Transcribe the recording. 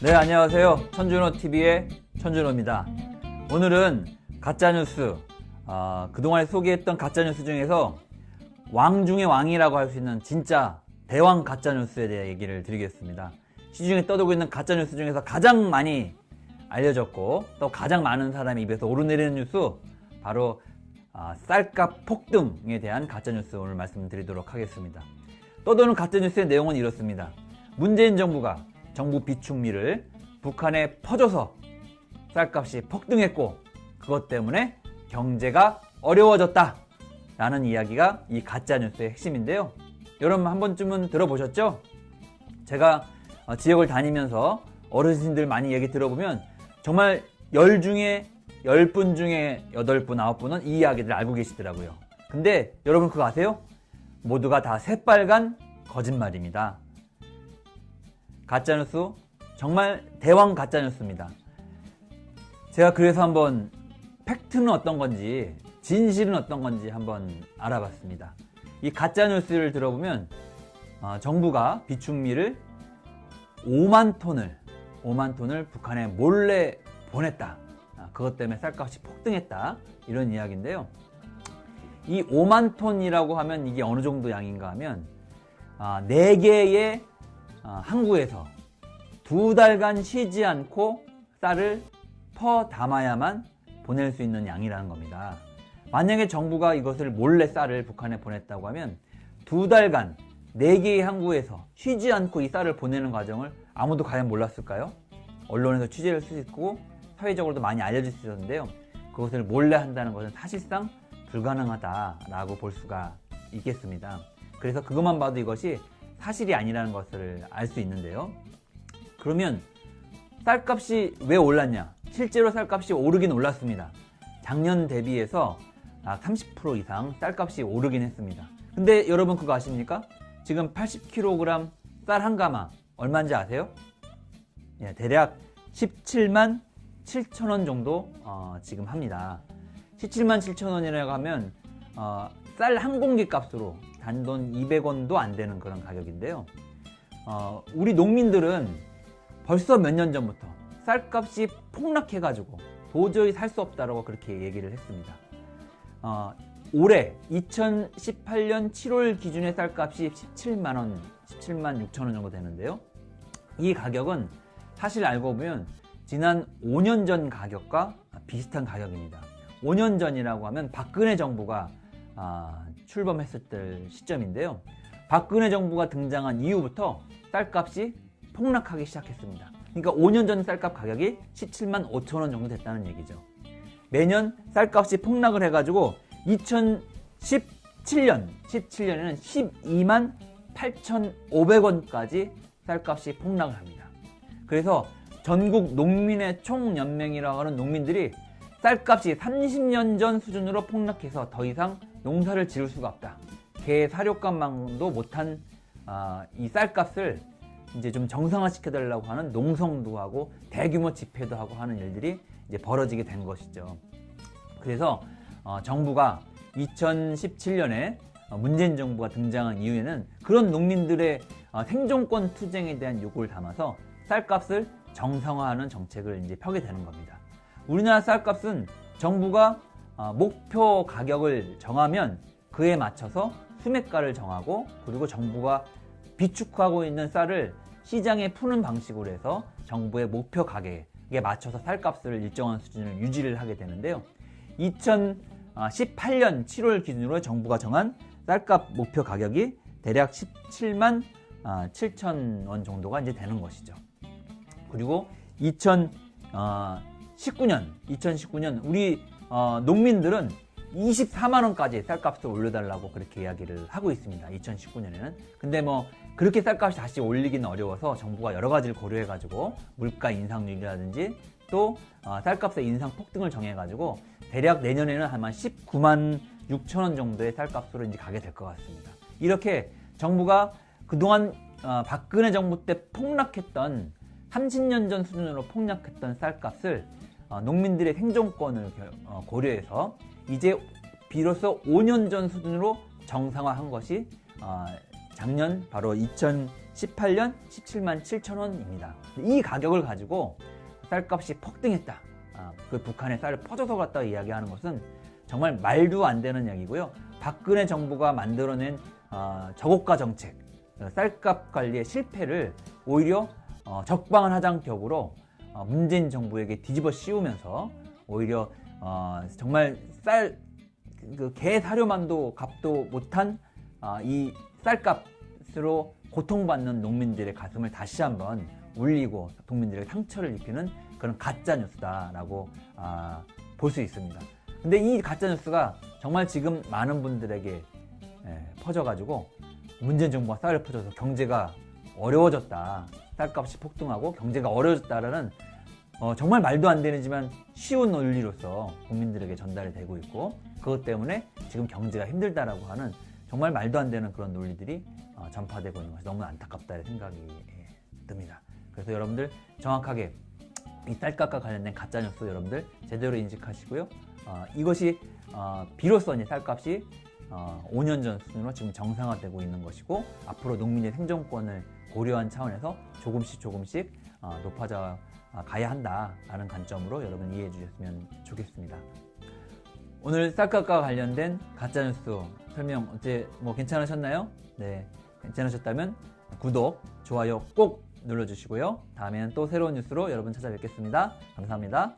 네, 안녕하세요. 천준호TV의 천준호입니다. 오늘은 가짜뉴스, 그동안에 소개했던 가짜뉴스 중에서 왕 중의 왕이라고 할 수 있는 진짜 대왕 가짜뉴스에 대해 얘기를 드리겠습니다. 시중에 떠돌고 있는 가짜뉴스 중에서 가장 많이 알려졌고 또 가장 많은 사람의 입에서 오르내리는 뉴스, 바로 쌀값 폭등에 대한 가짜뉴스 오늘 말씀드리도록 하겠습니다. 떠도는 가짜뉴스의 내용은 이렇습니다. 문재인 정부가 정부 비축미를 북한에 퍼줘서 쌀값이 폭등했고 그것 때문에 경제가 어려워졌다 라는 이야기가 이 가짜뉴스의 핵심인데요. 여러분 한 번쯤은 들어보셨죠? 제가 지역을 다니면서 어르신들 많이 얘기 들어보면 정말 10 중에 10분 중에 8분, 9분은 이 이야기를 알고 계시더라고요. 근데 여러분 그거 아세요? 모두가 다 새빨간 거짓말입니다. 가짜뉴스, 정말 대왕 가짜뉴스입니다. 제가 그래서 한번 팩트는 어떤 건지 진실은 어떤 건지 한번 알아봤습니다. 이 가짜뉴스를 들어보면 정부가 비축미를 5만 톤을 북한에 몰래 보냈다. 그것 때문에 쌀값이 폭등했다. 이런 이야기인데요. 이 5만 톤이라고 하면 이게 어느 정도 양인가 하면 4개의 항구에서 2달간 쉬지 않고 쌀을 퍼 담아야만 보낼 수 있는 양이라는 겁니다. 만약에 정부가 이것을 몰래 쌀을 북한에 보냈다고 하면 2달간 4개의 항구에서 쉬지 않고 이 쌀을 보내는 과정을 아무도 과연 몰랐을까요? 언론에서 취재를 수 있고 사회적으로도 많이 알려질 수 있었는데요. 그것을 몰래 한다는 것은 사실상 불가능하다라고 볼 수가 있겠습니다. 그래서 그것만 봐도 이것이 사실이 아니라는 것을 알 수 있는데요. 그러면 쌀값이 왜 올랐냐? 실제로 쌀값이 오르긴 올랐습니다. 작년 대비해서 30% 이상 쌀값이 오르긴 했습니다. 근데 여러분 그거 아십니까? 지금 80kg 쌀 한 가마 얼마인지 아세요? 예, 대략 17만 7천 원 정도 지금 합니다. 17만 7천 원이라고 하면 쌀 한 공기 값으로 단돈 200원도 안 되는 그런 가격인데요. 우리 농민들은 벌써 몇 년 전부터 쌀값이 폭락해가지고 도저히 살 수 없다라고 그렇게 얘기를 했습니다. 올해 2018년 7월 기준의 쌀값이 17만 원, 17만 6천 원 정도 되는데요. 이 가격은 사실 알고 보면 지난 5년 전 가격과 비슷한 가격입니다. 5년 전이라고 하면 박근혜 정부가 출범했을 때 시점인데요. 박근혜 정부가 등장한 이후부터 쌀값이 폭락하기 시작했습니다. 그러니까 5년 전 쌀값 가격이 17만 5천 원 정도 됐다는 얘기죠. 매년 쌀값이 폭락을 해가지고 2017년에는 12만 8,500원까지 쌀값이 폭락을 합니다. 그래서 전국 농민의 총연맹이라고 하는 농민들이 쌀값이 30년 전 수준으로 폭락해서 더 이상 농사를 지을 수가 없다. 개 사료값만도 못한 이 쌀값을 이제 좀 정상화시켜달라고 하는 농성도 하고 대규모 집회도 하고 하는 일들이 이제 벌어지게 된 것이죠. 그래서 정부가 2017년에 문재인 정부가 등장한 이후에는 그런 농민들의 생존권 투쟁에 대한 요구를 담아서 쌀값을 정상화하는 정책을 이제 펴게 되는 겁니다. 우리나라 쌀값은 정부가 목표 가격을 정하면 그에 맞춰서 수매가를 정하고, 그리고 정부가 비축하고 있는 쌀을 시장에 푸는 방식으로 해서 정부의 목표 가격에 맞춰서 쌀값을 일정한 수준을 유지를 하게 되는데요. 2018년 7월 기준으로 정부가 정한 쌀값 목표 가격이 대략 17만 7천 원 정도가 이제 되는 것이죠. 그리고 2019년 우리 농민들은 24만 원까지 쌀값을 올려달라고 그렇게 이야기를 하고 있습니다. 2019년에는. 근데 뭐 그렇게 쌀값이 다시 올리기는 어려워서 정부가 여러 가지를 고려해가지고 물가 인상률이라든지 또 쌀값의 인상 폭등을 정해가지고 대략 내년에는 아마 19만 6천 원 정도의 쌀값으로 이제 가게 될 것 같습니다. 이렇게 정부가 그동안 박근혜 정부 때 폭락했던 30년 전 수준으로 폭락했던 쌀값을 농민들의 생존권을 고려해서 이제 비로소 5년 전 수준으로 정상화한 것이 작년 바로 18년 17만 7천 원입니다. 이 가격을 가지고 쌀값이 폭등했다. 그 북한에 쌀을 퍼줘서 갔다 이야기하는 것은 정말 말도 안 되는 이야기고요. 박근혜 정부가 만들어낸 저고가 정책, 쌀값 관리의 실패를 오히려 적반하장격으로 문재인 정부에게 뒤집어 씌우면서 오히려 정말 개 사료만도 값도 못한 이 쌀값으로 고통받는 농민들의 가슴을 다시 한번 울리고 국민들에게 상처를 입히는 그런 가짜 뉴스다라고 볼 수 있습니다. 근데 이 가짜 뉴스가 정말 지금 많은 분들에게 퍼져가지고 문재인 정부가 쌀을 퍼줘서 경제가 어려워졌다, 쌀값이 폭등하고 경제가 어려워졌다라는 정말 말도 안 되지만 쉬운 논리로서 국민들에게 전달이 되고 있고, 그것 때문에 지금 경제가 힘들다라고 하는 정말 말도 안 되는 그런 논리들이 전파되고 있는 것이 너무 안타깝다는 생각이 듭니다. 그래서 여러분들 정확하게 이 쌀값과 관련된 가짜뉴스 여러분들 제대로 인식하시고요. 이것이 비로소 이제 쌀값이 5년 전 수준으로 지금 정상화되고 있는 것이고, 앞으로 농민의 생존권을 고려한 차원에서 조금씩 높아져 가야 한다라는 관점으로 여러분 이해해 주셨으면 좋겠습니다. 오늘 쌀값과 관련된 가짜뉴스 설명 어때 괜찮으셨나요? 네, 괜찮으셨다면 구독, 좋아요 꼭 눌러주시고요. 다음에는 또 새로운 뉴스로 여러분 찾아뵙겠습니다. 감사합니다.